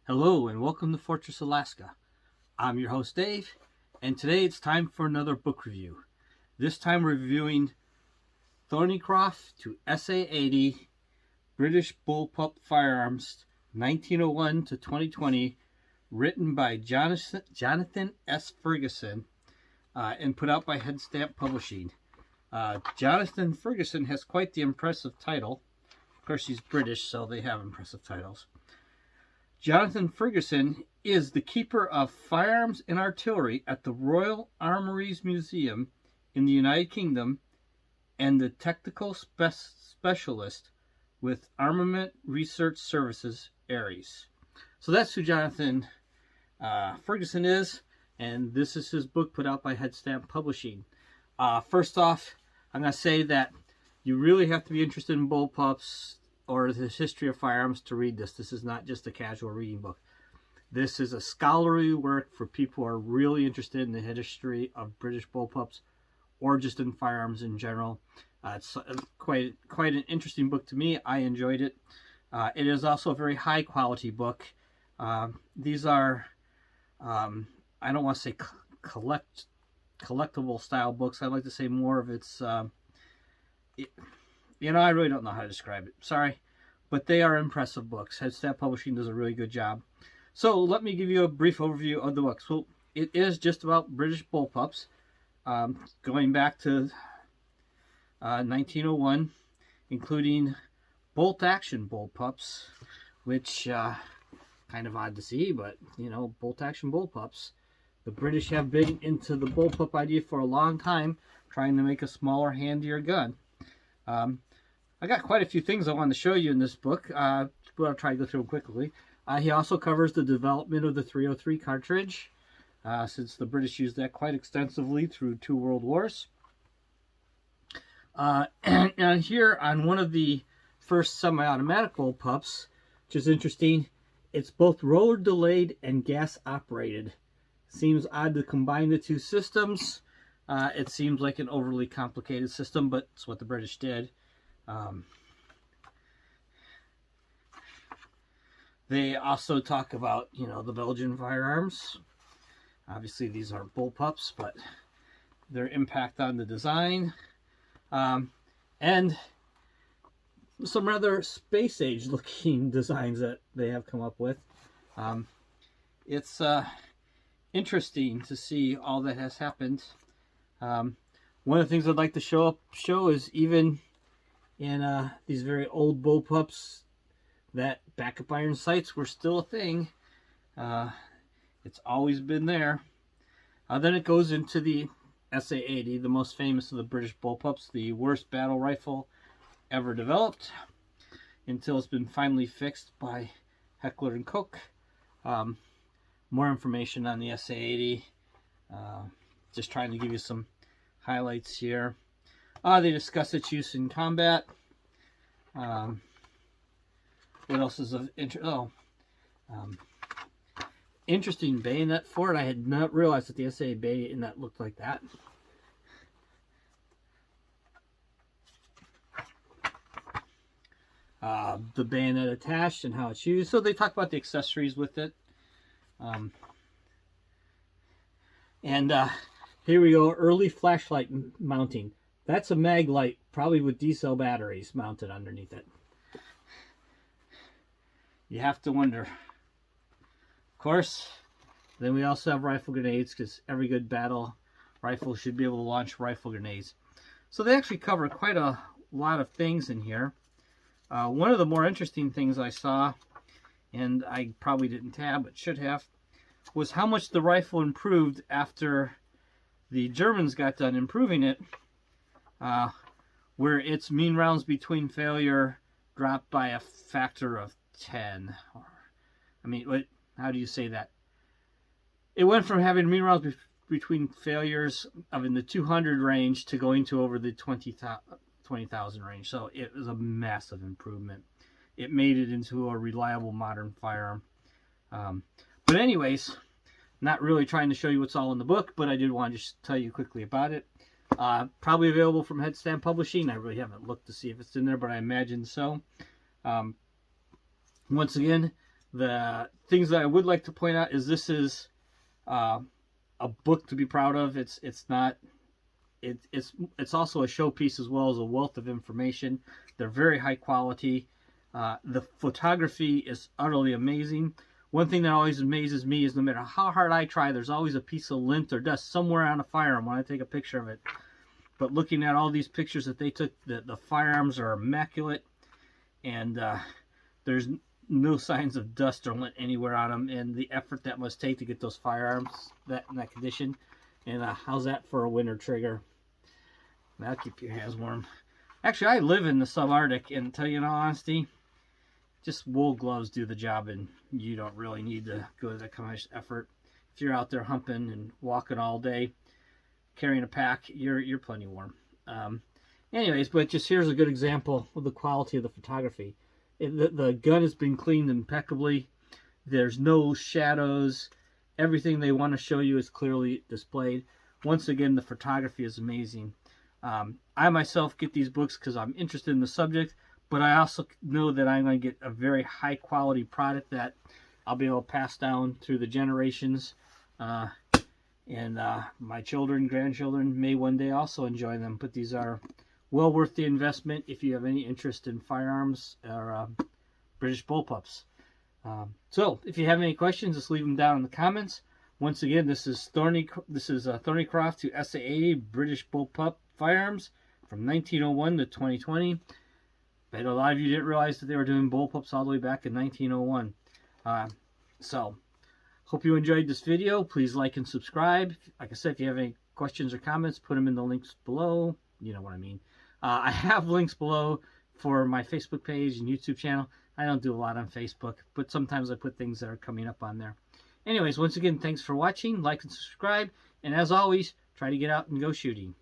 Hello and welcome to Fortress, Alaska. I'm your host Dave, and today it's time for another book review. This time we're reviewing Thorneycroft to SA80 British Bullpup Firearms 1901 to 2020, written by Jonathan S. Ferguson and put out by Headstamp Publishing. Jonathan Ferguson has quite the impressive title. Of course, he's British, so they have impressive titles. Jonathan Ferguson is the keeper of firearms and artillery at the Royal Armouries Museum in the United Kingdom and the technical specialist with Armament Research Services, ARES. So that's who Jonathan Ferguson is, and this is his book put out by Headstamp Publishing. First off, I'm going to say that you really have to be interested in bullpups or the history of firearms to read this. This is not just a casual reading book. This is a scholarly work for people who are really interested in the history of British bullpups or just in firearms in general. It's quite an interesting book to me. I enjoyed it. It is also a very high quality book. These are, I don't want to say collectible style books. I'd like to say more of its, I really don't know how to describe it. Sorry. But they are impressive books. Headstamp Publishing does a really good job. So let me give you a brief overview of the book. So it is just about British bullpups, going back to 1901, including bolt-action bullpups, which kind of odd to see, but bolt-action bullpups. The British have been into the bullpup idea for a long time, trying to make a smaller, handier gun. I got quite a few things I want to show you in this book, but I'll try to go through them quickly. He also covers the development of the .303 cartridge, since the British used that quite extensively through 2 world wars. And here on one of the first semi-automatic bullpups, which is interesting, it's both roller delayed and gas operated. Seems odd to combine the two systems. It seems like an overly complicated system, but it's what the British did. They also talk about, the Belgian firearms. Obviously, these are bullpups, but their impact on the design. And some rather space-age looking designs that they have come up with. It's interesting to see all that has happened. One of the things I'd like to show is even in these very old bullpups, that backup iron sights were still a thing. It's always been there. Then it goes into the SA80, the most famous of the British bullpups, the worst battle rifle ever developed, until it's been finally fixed by Heckler and Koch. More information on the SA80. Just trying to give you some highlights here. They discuss its use in combat. What else is of interest? Interesting bayonet for it. I had not realized that the SA bayonet looked like that. The bayonet attached and how it's used. So they talk about the accessories with it. Here we go. Early flashlight mounting. That's a mag light, probably with D-cell batteries mounted underneath it. You have to wonder. Of course, then we also have rifle grenades, because every good battle rifle should be able to launch rifle grenades. So they actually cover quite a lot of things in here. One of the more interesting things I saw, and I probably didn't tab, but should have, was how much the rifle improved after the Germans got done improving it, where its mean rounds between failure dropped by a factor of 10. How do you say that? It went from having mean rounds between failures of in the 200 range to going to over the 20,000 range. So it was a massive improvement. It made it into a reliable modern firearm. But anyways, not really trying to show you what's all in the book, but I did want to just tell you quickly about it. Probably available from Headstamp Publishing. I really haven't looked to see if it's in there, but I imagine so. Once again, The things that I would like to point out is this is a book to be proud of. It's also a showpiece as well as a wealth of information. They're very high quality. The photography is utterly amazing. One thing that always amazes me is no matter how hard I try, there's always a piece of lint or dust somewhere on a firearm when I take a picture of it. But looking at all these pictures that they took, the firearms are immaculate, and there's no signs of dust or lint anywhere on them, and the effort that must take to get those firearms in that condition. And how's that for a winter trigger? That'll keep your hands warm. Actually, I live in the subarctic, and to tell you in all honesty, just wool gloves do the job, and you don't really need to go to that kind of effort. If you're out there humping and walking all day, carrying a pack, you're plenty warm. Anyways, but just here's a good example of the quality of the photography. The gun has been cleaned impeccably. There's no shadows. Everything they want to show you is clearly displayed. Once again, the photography is amazing. I myself get these books because I'm interested in the subject, but I also know that I'm going to get a very high quality product that I'll be able to pass down through the generations. And my children, grandchildren may one day also enjoy them. But these are well worth the investment if you have any interest in firearms or British bullpups. So if you have any questions, just leave them down in the comments. Once again, this is Thorneycroft to SA80 British bullpup firearms from 1901 to 2020. Bet a lot of you didn't realize that they were doing bullpups all the way back in 1901. So hope you enjoyed this video. Please like and subscribe. Like I said, if you have any questions or comments, put them in the links below. You know what I mean. I have links below for my Facebook page and YouTube channel. I don't do a lot on Facebook, but sometimes I put things that are coming up on there. Anyways, once again, thanks for watching. Like and subscribe. And as always, try to get out and go shooting.